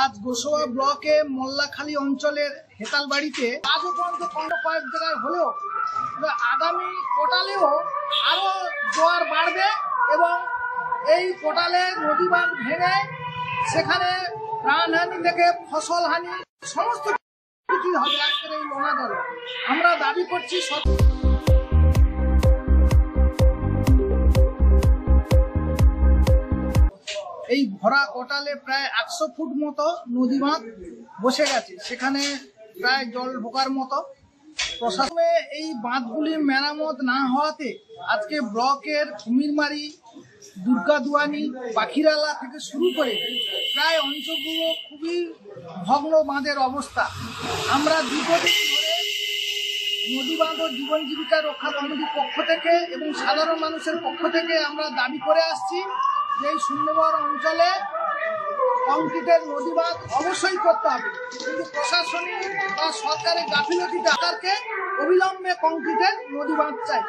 আজ গোসবা ব্লকে মোল্লাখালী অঞ্চলের হেতালবাড়িতে আজও পর্যন্ত কয়েক জায়গায় হলেও আগামী কোটালেও আরো জোয়ার বাড়বে এবং এই কোটালে নদী বাঁধ ভেঙে সেখানে প্রাণহানি থেকে ফসল হানি সমস্ত কিছুই হবে আজকের এই লোনা দলে। আমরা দাবি করছি এই ভরা কোটালে প্রায় 100 ফুট মতো নদী বাঁধ বসে গেছে, সেখানে প্রায় জল ঢোকার মতো। প্রশাসনে এই বাঁধগুলি মেরামত না হওয়াতে আজকে ব্লকের কুমিরমারি, দুর্গাদুয়ানি, পাখিরালা থেকে শুরু করে প্রায় অঞ্চলগুলো খুবই ভগ্ন বাঁধের অবস্থা। আমরা দীর্ঘদিন ধরে নদী বাঁধ ও জীবন জীবিকা রক্ষা কমিটির পক্ষ থেকে এবং সাধারণ মানুষের পক্ষ থেকে আমরা দাবি করে আসছি যে এই শূন্যবর অঞ্চলে কংক্রিটের নদী বাঁধ অবশ্যই করতে হবে, কিন্তু প্রশাসনিক বা সরকারের গাফিলতি সরকারকে অবিলম্বে কংক্রিটের নদী বাঁধ চাই।